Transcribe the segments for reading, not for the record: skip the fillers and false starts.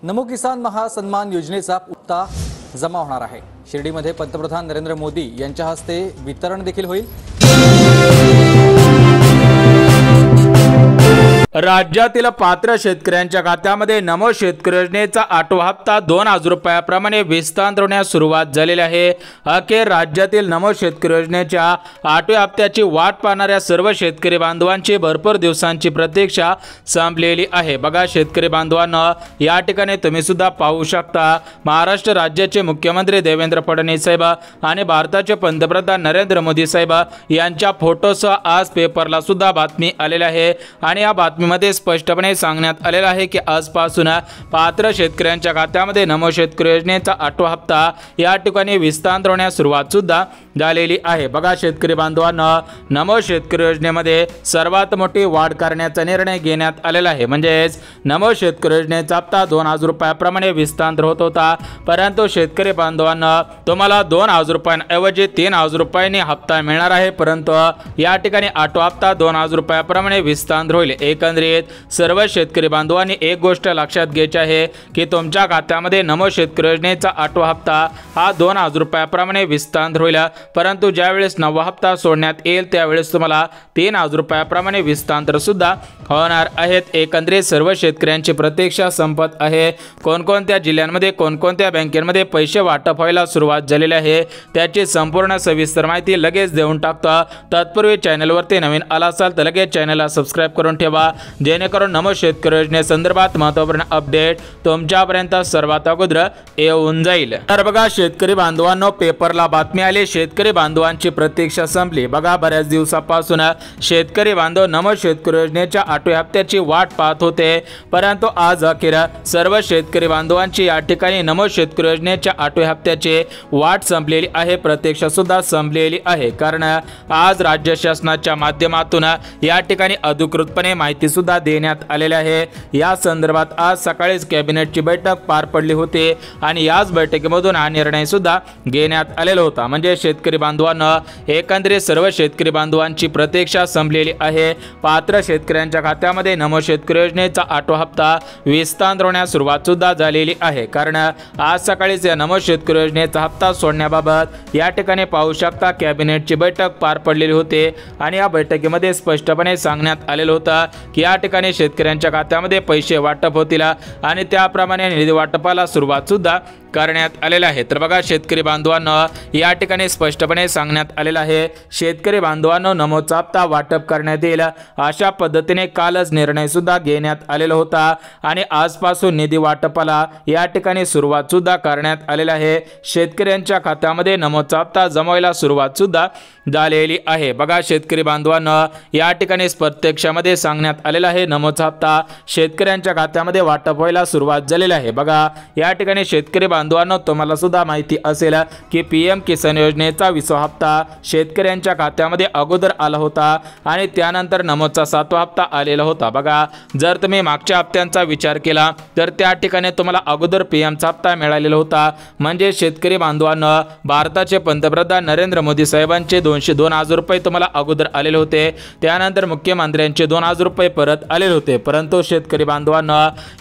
नमो किसान महासन्मान योजनेचा हप्ता जमा होणार आहे। शिर्डीमध्ये पंतप्रधान नरेंद्र मोदी यांच्या हस्ते वितरण देखील होईल। राज्यातील पात्र शेतकऱ्यांच्या खात्यामध्ये नमो शेतकरी योजनेचा 8वा हप्ता 2000 रुपयाप्रमाणे विस्तारण्यास सुरुवात झालेली आहे। अखेर राज्यातील नमो शेतकरी योजनेच्या 8व्या हप्त्याची वाट पाहणाऱ्या सर्व शेतकरी बांधवांची भरपूर दिवसांची प्रतीक्षा संपलेली आहे। बघा शेतकरी बांधवांनो, या ठिकाणी तुम्ही सुद्धा पाहू शकता, महाराष्ट्र राज्याचे मुख्यमंत्री देवेंद्र फडणवीस साहेब आणि भारताचे पंतप्रधान नरेंद्र मोदी साहेब यांच्या फोटोसह आज पेपरला सुद्धा बातमी आलेली आहे आणि या मध्ये स्पष्टपणे सांगण्यात आलेला आहे की आजपासून पात्र शेतकऱ्यांच्या खात्यामध्ये नमो शेतकरी योजनेचा 8वा हप्ता या ठिकाणी विस्तार होण्यास सुरुवात सुद्धा झालेली आहे। बघा शेतकरी बांधवांनो, नमो शेतकरी योजनेमध्ये सर्वात मोठी वाढ करण्याचा निर्णय घेण्यात आलेला आहे। म्हणजेच नमो शेतकरी योजनेचा हप्ता 2000 रुपयाप्रमाणे विस्तार होत होता, परंतु शेतकरी बांधवांनो तुम्हाला 2000 रुपयांऐवजी 3000 रुपयांनी हप्ता मिळणार आहे। परंतु या ठिकाणी 8वा हप्ता 2000 रुपयाप्रमाणे विस्तार होईल। एकंदरीत सर्व शेतकरी बांधवांनी एक गोष्ट लक्षात घ्यायची आहे की तुमच्या खात्यामध्ये नमो शेतकरी योजनेचा 8वा हप्ता हा 2000 रुपयाप्रमाणे विस्तार होईल, परंतु ज्यावेळेस 9वा हप्ता सोडण्यात येईल त्यावेळेस तुम्हाला 3000 रुपयाप्रमाणे विस्तार सुद्धा होणार आहेत। एकंदरीत सर्व शेतकऱ्यांची प्रतीक्षा संपत आहे। कोणकोणत्या जिल्ह्यांमध्ये कोणकोणत्या बँकेमध्ये पैसे वाटप व्हायला सुरुवात झालेली आहे त्याची संपूर्ण सविस्तर माहिती लगेच देऊन टाकतो। तत्पूर्वी चॅनलवरती नवीन आला असाल तर लगेच चॅनलला सबस्क्राइब करून ठेवा, जेणेकरून नमो शेतकरी योजनेसंदर्भात महत्त्वपूर्ण अपडेट तुमच्यापर्यंत सर्वात अगोदर येऊन जाईल। तर बघा शेतकरी बांधवांनो, पेपरला बातमी आली, शेतकरी बांधवांची प्रतीक्षा संपली। बघा बऱ्याच दिवसापासून शेतकरी बांधव नमो शेतकरी योजनेच्या 8व्या हप्त्याची वाट पाहत होते, परंतु आज अखेर सर्व शेतकरी बांधवांची या ठिकाणी नमो शेतकरी योजनेच्या 8व्या हप्त्याची वाट संपलेली आहे, प्रतीक्षा सुद्धा संपलेली आहे। कारण आज राज्य शासनाच्या माध्यमातून या ठिकाणी अधिकृतपणे माहिती सुद्धा देण्यात आलेली आहे। या संदर्भात आज सकाळीच कॅबिनेटची बैठक पार पडली होती आणि याच बैठकीमधून हा निर्णय सुद्धा घेण्यात आलेला होता। म्हणजे शेतकरी बांधवांनो, एकंदरीत सर्व शेतकरी बांधवांची प्रतीक्षा संपलेली आहे। पात्र शेतकऱ्यांच्या खात्यामध्ये नमो शेतकरी योजनेचा 8वा हप्ता विस्तार होण्यास सुरुवात सुद्धा झालेली आहे। कारण आज सकाळीच या नमो शेतकरी योजनेचा हप्ता सोडण्याबाबत या ठिकाणी पाहू शकता कॅबिनेटची बैठक पार पडलेली होती आणि या बैठकीमध्ये स्पष्टपणे सांगण्यात आलेलं होतं की या ठिकाणी शेतकऱ्यांच्या खात्यामध्ये पैसे वाटप होतील आणि त्याप्रमाणे निधी वाटपाला सुरुवात सुद्धा करण्यात आलेला आहे। तर बघा शेतकरी बांधवांनो, या ठिकाणी स्पष्टपणे सांगण्यात आलेलं आहे, शेतकरी बांधवांनो नमोचा हप्ता वाटप करण्यात येईल अशा पद्धतीने कालच निर्णय सुद्धा घेण्यात आलेला होता आणि आजपासून निधी वाटपाला या ठिकाणी सुरुवात सुद्धा करण्यात आलेला आहे। शेतकऱ्यांच्या खात्यामध्ये नमोचा हप्ता जमवायला सुरुवात सुद्धा झालेली आहे। बघा शेतकरी बांधवांनो, या ठिकाणी प्रत्यक्षामध्ये सांगण्यात आलेला आहे, नमोचा हप्ता शेतकऱ्यांच्या खात्यामध्ये वाटप व्हायला सुरुवात झालेली आहे। बघा या ठिकाणी शेतकरी बांधवांनो, तुम्हाला सुद्धा माहिती असेल की पीएम किसान योजनेचा 20वा हप्ता शेतकऱ्यांच्या खात्यामध्ये अगोदर आला होता आणि त्यानंतर नमोचा 7वा हप्ता आलेला होता। बघा जर तुम्ही मागच्या हप्त्यांचा विचार केला तर त्या ठिकाणी तुम्हाला अगोदर पीएमचा हप्ता मिळालेला होता। म्हणजे शेतकरी बांधवांनो, भारताचे पंतप्रधान नरेंद्र मोदी साहेबांचे 2000 रुपये तुम्हाला अगोदर आलेले होते, त्यानंतर मुख्यमंत्र्यांचे 2000 रुपये परत आलेले होते। परंतु शेतकरी बांधवांनो,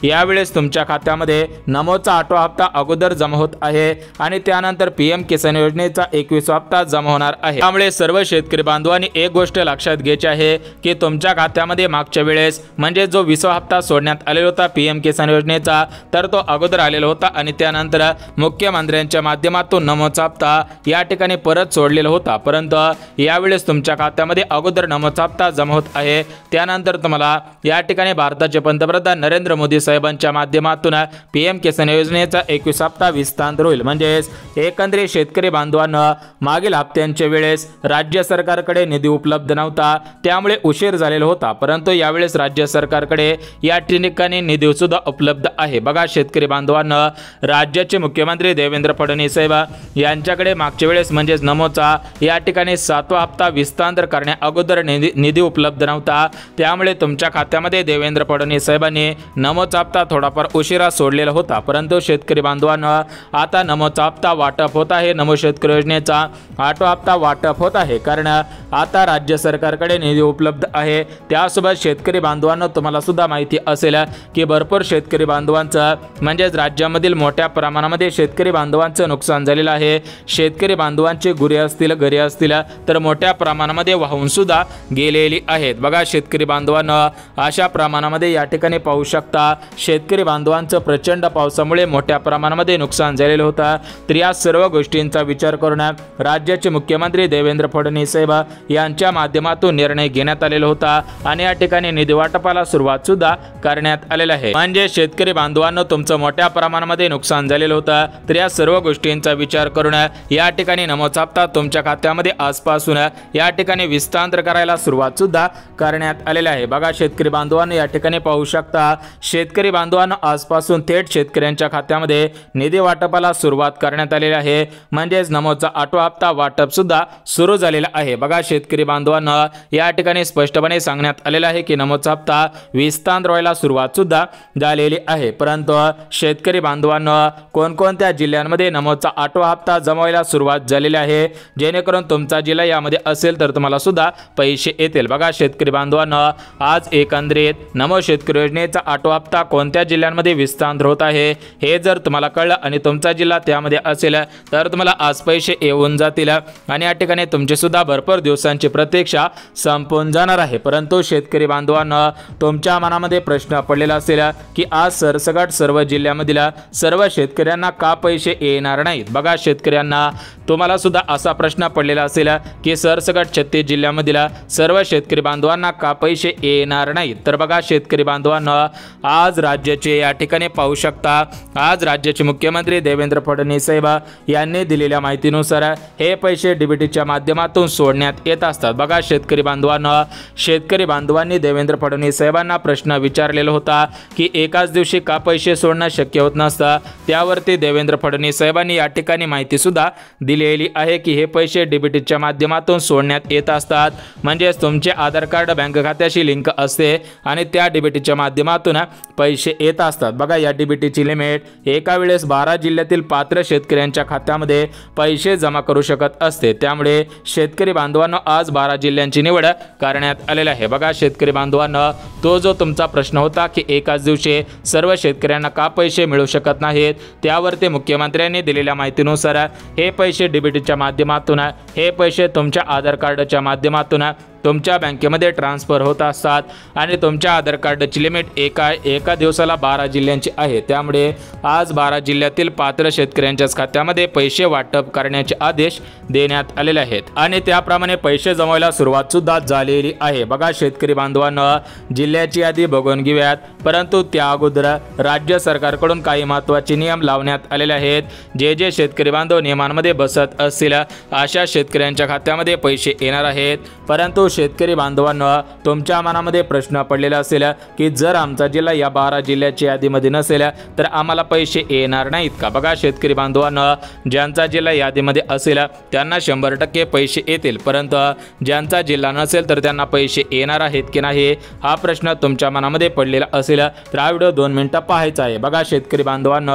यावेळेस तुमच्या खात्यामध्ये नमोचा 8वा हप्ता अगोदर जमा होत आहे आणि त्यानंतर पीएम किसान योजनेचा 21वा हप्ता जमा होणार आहे। त्यामुळे सर्व शेतकरी बांधवांनी एक गोष्ट लक्षात घ्यायची आहे की तुमच्या खात्यामध्ये मागच्या वेळेस म्हणजे जो 20वा हप्ता सोडण्यात आलेला होता पीएम किसान योजनेचा, तर तो अगोदर आलेला होता आणि त्यानंतर मुख्यमंत्र्यांच्या माध्यमातून नमोचा हप्ता या ठिकाणी परत सोडलेला होता। परंतु यावेळेस तुमच्या खात्यामध्ये अगोदर नमोचा हप्ता जमा होत आहे, त्यानंतर तुम्हाला या ठिकाणी भारताचे पंतप्रधान नरेंद्र मोदी साहेबांच्या माध्यमातून पीएम किसान योजनेचा 21 हप्ता विस्तार होईल। म्हणजे एकंदरीत शेतकरी बांधवांनो, मागील हप्त्यांच्या वेळेस राज्य सरकारकडे निधी उपलब्ध नव्हता, त्यामुळे उशीर झालेला होता, परंतु यावेळेस राज्य सरकारकडे या ठिकाणी निधी सुद्धा उपलब्ध आहे। बघा शेतकरी बांधवांनो, राज्याचे मुख्यमंत्री देवेंद्र फडणवीस साहेब यांच्याकडे मागच्या वेळेस म्हणजे नमोचा या ठिकाणी 7वा हप्ता विस्तार करण्या अगोदर निधी उपलब्ध नव्हता, त्यामुळे तुमच्या खात्यामध्ये देवेंद्र फडणवीस साहेबांनी नमोचा हप्ता थोडाफार उशिरा सोडलेला होता। परंतु शेतकरी बांधवांनो, बांधवांनो, आता नमोचा हप्ता वाटप होत आहे। नमो शेतकरी योजनेचा आठवा हप्ता वाटप होत आहे, कारण आता राज्य सरकारकडे निधी उपलब्ध आहे। त्यासोबत शेतकरी बांधवांनो, तुम्हाला सुद्धा माहिती असेल की भरपूर शेतकरी बांधवांचं म्हणजेच राज्यामधील मोठ्या प्रमाणामध्ये शेतकरी बांधवांचं नुकसान झालेलं आहे। शेतकरी बांधवांचे गुरे असतील, घरे असतील तर मोठ्या प्रमाणामध्ये वाहून सुद्धा गेलेली आहेत। बघा शेतकरी बांधवांनो, अशा प्रमाणामध्ये या ठिकाणी पाहू शकता शेतकरी बांधवांचं प्रचंड पावसामुळे मोठ्या प्रमाणामध्ये नुकसान झालेलं होतं। तर या सर्व गोष्टींचा विचार करून राज्याचे मुख्यमंत्री देवेंद्र फडणवीस साहेब यांच्या माध्यमातून निर्णय घेण्यात आलेला होता आणि या ठिकाणी निधी वाटपाला सुरुवात सुद्धा करण्यात आलेली आहे। म्हणजे शेतकरी बांधवांनो, तुमचं मोठ्या प्रमाणामध्ये नुकसान झालेलं होतं। तर या सर्व गोष्टींचा विचार करून या ठिकाणी नमोचा हप्ता तुमच्या खात्यामध्ये आजपासून या ठिकाणी विस्तार करायला सुरुवात सुद्धा करण्यात आलेली आहे। बघा शेतकरी बांधवांनो, या ठिकाणी पाहू शकता शेतकरी बांधवांनो, आजपासून थेट शेतकऱ्यांच्या खात्यामध्ये निधी वाटपाला सुरुवात करण्यात आलेली आहे। म्हणजेच नमोचा आठवा हप्ता वाटप सुद्धा सुरू झालेला आहे। बघा शेतकरी बांधवांनो, या ठिकाणी स्पष्टपणे सांगण्यात आलेलं आहे की नमोचा हप्ता विस्तार व्हायला सुरुवात सुद्धा झालेली आहे। परंतु शेतकरी बांधवांनो, कोणकोणत्या जिल्ह्यांमध्ये नमोचा आठवा हप्ता जमवायला सुरुवात झालेली आहे, जेणेकरून तुमचा जिल्हा यामध्ये असेल तर तुम्हाला सुद्धा पैसे येतील। बघा शेतकरी बांधवांनो, आज एकंदरीत नमो शेतकरी योजनेचा आठवा हप्ता कोणत्या जिल्ह्यांमध्ये विस्तार होत आहे हे जर तुम्हाला कळलं आणि तुमचा जिल्हा त्यामध्ये असेल तर तुम्हाला आज पैसे येऊन जातील आणि या ठिकाणी तुमची सुद्धा भरपूर दिवसांची प्रतीक्षा संपून जाणार आहे। परंतु शेतकरी बांधवांनो, तुमच्या मनामध्ये प्रश्न पडलेला असेल की आज सरसकट सर्व जिल्ह्यामधील सर्व शेतकऱ्यांना का पैसे येणार नाहीत। बघा शेतकऱ्यांना, तुम्हाला सुद्धा असा प्रश्न पडलेला असेल की सरसकट 36 जिल्ह्यामधील सर्व शेतकरी बांधवांना का पैसे येणार नाहीत। तर बघा शेतकरी बांधवांनो, आज राज्याचे या ठिकाणी पाहू शकता, आज राज्याचे मुख्यमंत्री देवेंद्र फडणवीस साहेब यांनी दिलेल्या माहितीनुसार हे पैसे डीबीटीच्या माध्यमातून सोडण्यात येत असतात। बघा शेतकरी बांधवांनो, शेतकरी बांधवांनी देवेंद्र फडणवीस साहेबांना प्रश्न विचारलेला होता की एकाच दिवशी का पैसे सोडणं शक्य होत नसतं। त्यावरती देवेंद्र फडणवीस साहेबांनी या ठिकाणी माहिती सुद्धा दिलेली आहे की हे पैसे डीबीटीच्या माध्यमातून सोडण्यात येत असतात। म्हणजेच तुमचे आधार कार्ड बँक खात्याशी लिंक असते आणि त्या डीबीटीच्या माध्यमातून पैसे येत असतात। बघा या डीबीटीची लिमिट एका वेळेस 12 जिल्ह्यातील पात्र शेतकऱ्यांच्या खात्यामध्ये पैसे जमा करू शकत असते। त्यामुळे शेतकरी बांधवांनो, आज 12 जिल्ह्यांची निवड करण्यात आलेली आहे। बघा शेतकरी बांधवांनो, तो जो तुमचा प्रश्न होता की एकाच दिवशी सर्व शेतकऱ्यांना का पैसे मिळू शकत नाहीत, त्यावरती मुख्यमंत्र्यांनी दिलेल्या माहितीनुसार हे पैसे डीबीटीच्या माध्यमातून, हे पैसे तुमच्या आधार कार्डच्या माध्यमातून तुमच्या बँकेमध्ये ट्रान्सफर होत असतात आणि तुमच्या आधार कार्डची लिमिट एका दिवसाला 12 जिल्ह्यांची आहे। त्यामुळे आज 12 जिल्ह्यातील पात्र शेतकऱ्यांच्याच खात्यामध्ये पैसे वाटप करण्याचे आदेश देण्यात आलेले आहेत आणि त्याप्रमाणे पैसे जमवायला सुरुवात सुद्धा झालेली आहे। बघा शेतकरी बांधवांनो, जिल्ह्याची यादी बघून घेऊयात, परंतु त्या अगोदर राज्य सरकारकडून काही महत्त्वाचे नियम लावण्यात आलेले आहेत। जे शेतकरी बांधव नियमांमध्ये बसत असतील अशा शेतकऱ्यांच्या खात्यामध्ये पैसे येणार आहेत। परंतु शेतकरी बांधवांनो, तुमच्या मनामध्ये प्रश्न पडलेला असेल की जर आमचा जिल्हा या 12 जिल्ह्याच्या यादीमध्ये नसेल तर आम्हाला पैसे येणार नाहीत का। बघा शेतकरी बांधवांनो, ज्यांचा जिल्हा यादीमध्ये असेल त्यांना 100% पैसे येतील, परंतु ज्यांचा जिल्हा नसेल तर त्यांना पैसे येणार आहेत की नाही हा प्रश्न तुमच्या मनामध्ये पडलेला असेल तर हा व्हिडिओ 2 मिनिटं पाहायचा आहे। बघा शेतकरी बांधवांनो,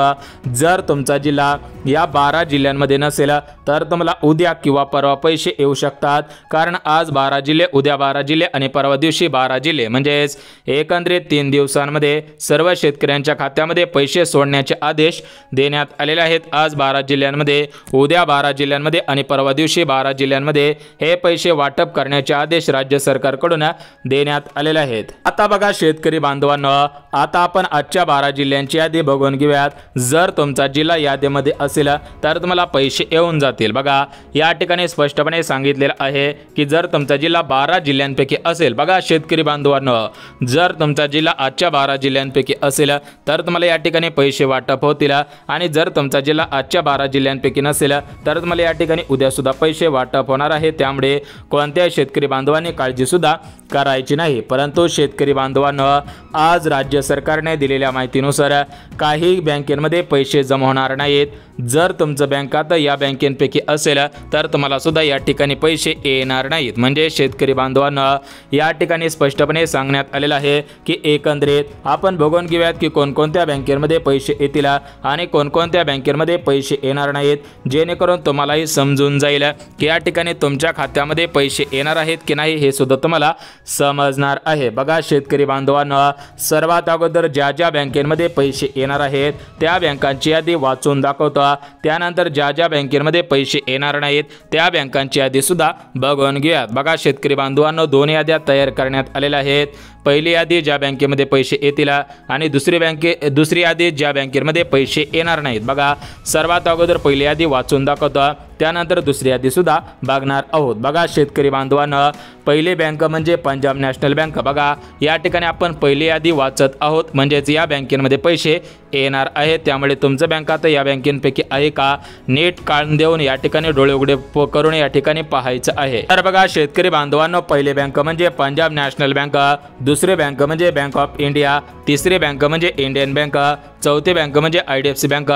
जर तुमचा जिल्हा या 12 जिल्ह्यांमध्ये नसेल तर तुम्हाला उद्या किंवा परवा पैसे येऊ शकतात, कारण आज 12 जिल्हे, उद्या 12 जिल्हे आणि परवा दिवशी 12 जिल्हे, म्हणजेच एकंदरीत 3 दिवसांमध्ये सर्व शेतकऱ्यांच्या खात्यामध्ये पैसे सोडण्याचे आदेश देण्यात आलेले आहेत। आज 12 जिल्ह्यांमध्ये, उद्या 12 जिल्ह्यांमध्ये आणि परवा दिवशी 12 जिल्ह्यांमध्ये हे पैसे वाटप करण्याचे आदेश राज्य सरकारकडून देण्यात आलेले आहेत। आता बघा शेतकरी बांधवांनो, आता आपण आजच्या 12 जिल्ह्यांची यादी बघून घेऊयात। जर तुमचा जिल्हा यादीमध्ये असेल तर तुम्हाला पैसे येऊन जातील। बघा या ठिकाणी स्पष्टपणे सांगितलेलं आहे की जर तुमचा जिल्हा 12 जिल्ह्यांपैकी असेल, बघा शेतकरी बांधवांनो, जर तुमचा जिल्हा आजच्या 12 जिल्ह्यांपैकी असेल तर तुम्हाला या ठिकाणी पैसे वाटप होतील आणि जर तुमचा जिल्हा आजच्या 12 जिल्ह्यांपैकी नसेल तर तुम्हाला या ठिकाणी उद्या सुद्धा पैसे वाटप होणार आहे। त्यामुळे कोणत्याही शेतकरी बांधवांनी काळजी सुद्धा करायची नाही। परंतु शेतकरी बांधवांनो, आज राज्य सरकारने दिलेल्या माहितीनुसार काही बँकेमध्ये पैसे जमा होणार नाहीत। जर तुमचं बँक खातं या बँकेपैकी असेल तर तुम्हाला सुद्धा या ठिकाणी पैसे येणार नाहीत। म्हणजे शेतकरी शेतकरी बांधवांना या ठिकाणी स्पष्टपणे सांगण्यात आलेलं आहे की एकंदरीत आपण बघून घेऊयात की कोणकोणत्या बँकेमध्ये पैसे येतील आणि कोणकोणत्या बँकेमध्ये पैसे येणार नाहीत, जेणेकरून तुम्हालाही समजून जाईल की या ठिकाणी तुमच्या खात्यामध्ये पैसे येणार आहेत की नाही हे सुद्धा तुम्हाला समजणार आहे। बघा शेतकरी बांधवांना, सर्वात अगोदर ज्या ज्या बँकेमध्ये पैसे येणार आहेत त्या बँकांची यादी वाचून दाखवतो, त्यानंतर ज्या ज्या बँकेमध्ये पैसे येणार नाहीत त्या बँकांची यादी सुद्धा बघून घेऊयात। बघा शेतकरी बांधवांनो, दोन याद्या तयार करण्यात आलेल्या आहेत। पहिली यादी ज्या बँकेमध्ये पैसे येतील आणि दुसरी यादी ज्या बँकेमध्ये पैसे येणार नाहीत। बघा सर्वात अगोदर पहिली यादी वाचून दाखवतो, त्यानंतर दुसरी यादी सुद्धा बघणार आहोत। बघा शेतकरी बांधवांनो, पहिली बँक म्हणजे पंजाब नॅशनल बँक। बघा या ठिकाणी आपण पहिली यादी वाचत आहोत, म्हणजेच या बँकेमध्ये पैसे येणार आहेत, त्यामुळे तुमचं बँक आता या बँकेपैकी आहे का नीट कान देऊन या ठिकाणी डोळे उघडे करून या ठिकाणी पाहायचं आहे। तर बघा शेतकरी बांधवांनो, पहिली बँक म्हणजे पंजाब नॅशनल बँक, दुसरी बँक म्हणजे बँक ऑफ इंडिया, तिसरी बँक म्हणजे इंडियन बँक, चौथी बँक म्हणजे IDFC बँक,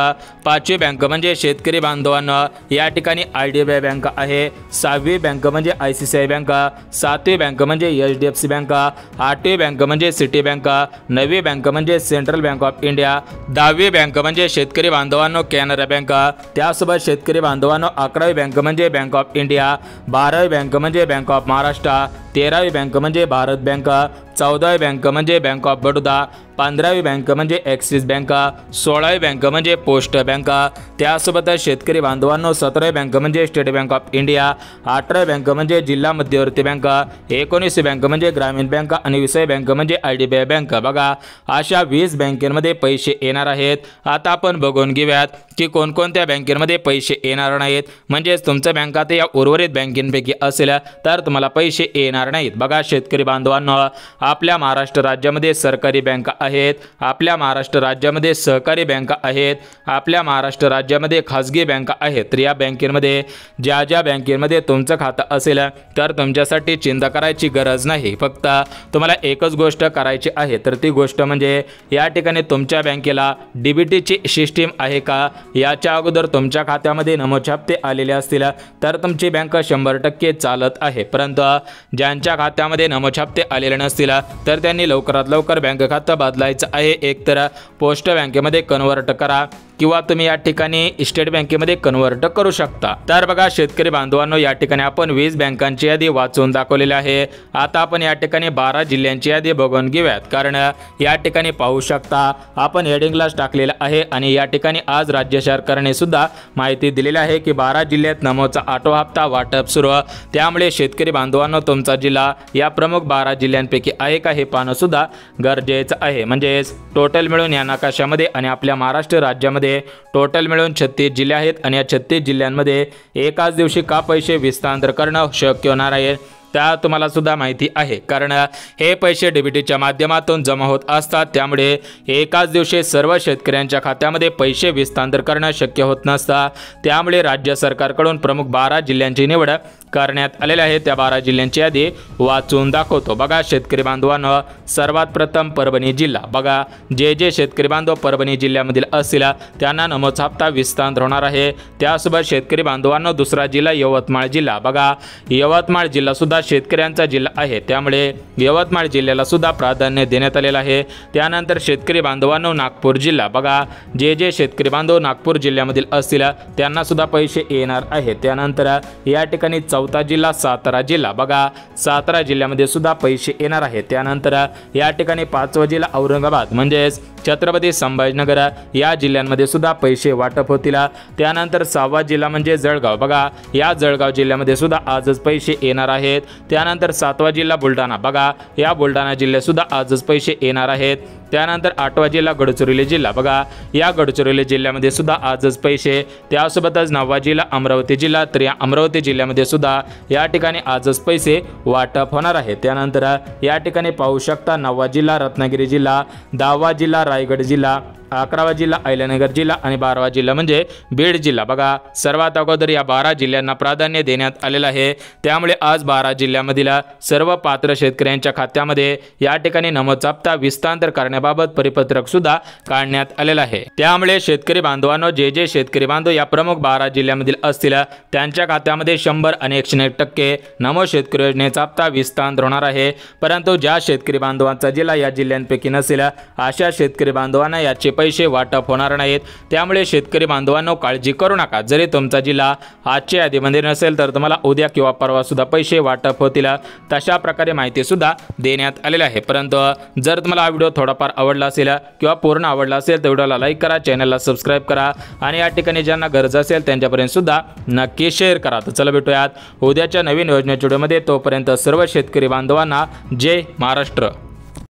पाचवी बँक म्हणजे शेतकरी बांधवांनो या ठिकाणी IDBI बँक आहे, सहावी बँक म्हणजे ICICI बँक, सातवी बँक म्हणजे HDFC बँक, आठवी बँक म्हणजे सिटी बँक, नववी बँक म्हणजे सेंट्रल बँक ऑफ इंडिया, दहावी बँक म्हणजे शेतकरी बांधवांनो कॅनरा बँक, त्यासोबत शेतकरी बांधवांनो 11वी बँक म्हणजे बँक ऑफ इंडिया, 12वी बँक म्हणजे बँक ऑफ महाराष्ट्र, 13वी बँक म्हणजे भारत बँक, 14वी बँक म्हणजे बँक ऑफ बडोदा, 15वी बँक म्हणजे ॲक्सिस बँक, 16वी बँक म्हणजे पोस्ट बँक, त्यासोबतच शेतकरी बांधवांनो 17वी बँक म्हणजे स्टेट बँक ऑफ इंडिया, 18वी बँक म्हणजे जिल्हा मध्यवर्ती बँक, 19वी बँक म्हणजे ग्रामीण बँक आणि 20वी बँक म्हणजे IDBI बँक। बघा अशा 20 बँकेमध्ये पैसे येणार आहेत। आता आपण बघून घेऊयात की कोणकोणत्या बँकेमध्ये पैसे येणार नाहीत, म्हणजेच तुमचं बँक आता या उर्वरित बँकेपैकी असेल तर तुम्हाला पैसे येणार नाहीत। बघा शेतकरी बांधवांनो, आपल्या महाराष्ट्र राज्यामध्ये सरकारी बँक आहेत, आपल्या महाराष्ट्र राज्यामध्ये सहकारी बँक आहेत, आपल्या महाराष्ट्र राज्यामध्ये खाजगी बँक आहेत। तर या बँकेमध्ये ज्या ज्या बँकेमध्ये तुमचं खातं असेल तर तुमच्यासाठी चिंता करायची गरज नाही, फक्त तुम्हाला एकच गोष्ट करायची आहे, तर ती गोष्ट म्हणजे या ठिकाणी तुमच्या बँकेला DBTची सिस्टीम आहे का, याच्या अगोदर तुमच्या खात्यामध्ये नमूद हप्ते आलेले असतील तर तुमची बँक 100% चालत आहे, परंतु ज्यांच्या खात्यामध्ये नमूद हप्ते आलेले नसतील तर त्यांनी लवकरात लवकर बँक खातं बदलायचं आहे। एकतर पोस्ट बँकेमध्ये कन्वर्ट करा किंवा तुम्ही या ठिकाणी स्टेट बँकेमध्ये कन्वर्ट करू शकता। तर बघा शेतकरी बांधवांनो, या ठिकाणी आपण 20 बँकांची यादी वाचून दाखवलेली आहे। आता आपण या ठिकाणी 12 जिल्ह्यांची यादी बघून घेऊयात, कारण या ठिकाणी पाहू शकता आपण हेडिंगलाच टाकलेलं आहे आणि या ठिकाणी आज राज्य सरकारने सुद्धा माहिती दिलेली आहे की 12 जिल्ह्यात नमोचा आठवा हप्ता वाटप सुरू, त्यामुळे शेतकरी बांधवांनो तुमचा जिल्हा या प्रमुख 12 जिल्ह्यांपैकी आहे का हे पाहणं सुद्धा गरजेचं आहे। म्हणजेच टोटल मिळून या नकाशामध्ये आणि आपल्या महाराष्ट्र राज्यामध्ये टोटल मिळून 36 जिल्हे आहेत आणि या 36 जिल्ह्यांमध्ये एकाच दिवशी का पैसे विस्तांतर करणं शक्य होणार आहे त्या तुम्हाला सुद्धा माहिती आहे, कारण हे पैसे DBTच्या माध्यमातून जमा होत असतात, त्यामुळे एकाच दिवशी सर्व शेतकऱ्यांच्या खात्यामध्ये पैसे विस्तांतर करणं शक्य होत नसतं। त्यामुळे राज्य सरकारकडून प्रमुख 12 जिल्ह्यांची निवड करण्यात आलेली आहे। त्या 12 जिल्ह्यांची यादी वाचून दाखवतो। बघा शेतकरी बांधवांनो, सर्वात प्रथम परभणी जिल्हा। बघा जे शेतकरी बांधव परभणी जिल्ह्यामधील असतील त्यांना नमोचा हप्ता विस्तांतर होणार आहे। त्यासोबत शेतकरी बांधवांनो दुसरा जिल्हा यवतमाळ जिल्हा। बघा यवतमाळ जिल्हा सुद्धा शेतकऱ्यांचा जिल्हा आहे, त्यामुळे यवतमाळ जिल्ह्याला सुद्धा प्राधान्य देण्यात आलेलं आहे। त्यानंतर शेतकरी बांधवांनो नागपूर जिल्हा। बघा जे शेतकरी बांधव नागपूर जिल्ह्यामधील असतील त्यांना सुद्धा पैसे येणार आहेत। त्यानंतर या ठिकाणी चौथा जिल्हा सातारा जिल्हा। बघा सातारा जिल्ह्यामध्ये सुद्धा पैसे येणार आहेत। त्यानंतर या ठिकाणी पाचवा जिल्हा औरंगाबाद म्हणजेच छत्रपती संभाजीनगर या जिल्ह्यांमध्ये सुद्धा पैसे वाटप होतील। त्यानंतर 6वा जिल्हा म्हणजे जळगाव। बघा या जळगाव जिल्ह्यामध्ये सुद्धा आजच पैसे येणार आहेत। त्यानंतर 7वा जिल्हा बुलढाणा। बघा या बुलढाणा जिल्ह्यात सुद्धा आजच पैसे येणार आहेत। त्यानंतर 8वा जिल्हा गडचिरोली जिल्हा। बघा या गडचिरोली जिल्ह्यामध्ये सुद्धा आजच पैसे। त्यासोबतच 9वा जिल्हा अमरावती जिल्हा। तर या अमरावती जिल्ह्यामध्ये सुद्धा या ठिकाणी आजच पैसे वाटप होणार आहे। त्यानंतर या ठिकाणी पाहू शकता 9वा जिल्हा रत्नागिरी जिल्हा, 10वा जिल्हा रायगड जिल्हा, 11वा जिल्हा अहिल्यानगर जिल्हा आणि 12वा जिल्हा म्हणजे बीड जिल्हा. बघा, सर्वात अगोदर या 12 जिल्ह्यांना प्राधान्य देण्यात आलेलं आहे. त्यामुळे आज 12 जिल्ह्यामधील सर्व पात्र शेतकऱ्यांच्या खात्यामध्ये या ठिकाणी नमोचा हप्ता विस्तांतर करण्याबाबत परिपत्रक सुद्धा काढण्यात आलेलं आहे. त्यामुळे शेतकरी बांधवांनो, जे शेतकरी बांधव या प्रमुख 12 जिल्ह्यामधील असतील त्यांच्या खात्यामध्ये 100 आणि 101% नमो शेतकरी योजनेचा हप्ता विस्तांतर होणार आहे. परंतु ज्या शेतकरी बांधवांचा जिल्हा या जिल्ह्यांपैकी नसेल अशा शेतकरी बांधवांना याचे पैसे वाटप होणार नाहीत. त्यामुळे शेतकरी बांधवांनो, काळजी करू नका. जरी तुमचा जिल्हा आजच्या यादीमध्ये नसेल तर तुम्हाला उद्या किंवा परवा सुद्धा पैसे वाटप होतील, तशा प्रकारे माहिती सुद्धा देण्यात आलेली आहे. परंतु जर तुम्हाला हा व्हिडिओ थोडाफार आवडला असेल किंवा पूर्ण आवडला असेल तर व्हिडिओला लाईक करा, चॅनलला सबस्क्राईब करा आणि या ठिकाणी ज्यांना गरज असेल त्यांच्यापर्यंत सुद्धा नक्की शेअर करा. तर चला भेटूयात उद्याच्या नवीन योजनेच्या व्हिडिओमध्ये. तोपर्यंत सर्व शेतकरी बांधवांना जय महाराष्ट्र.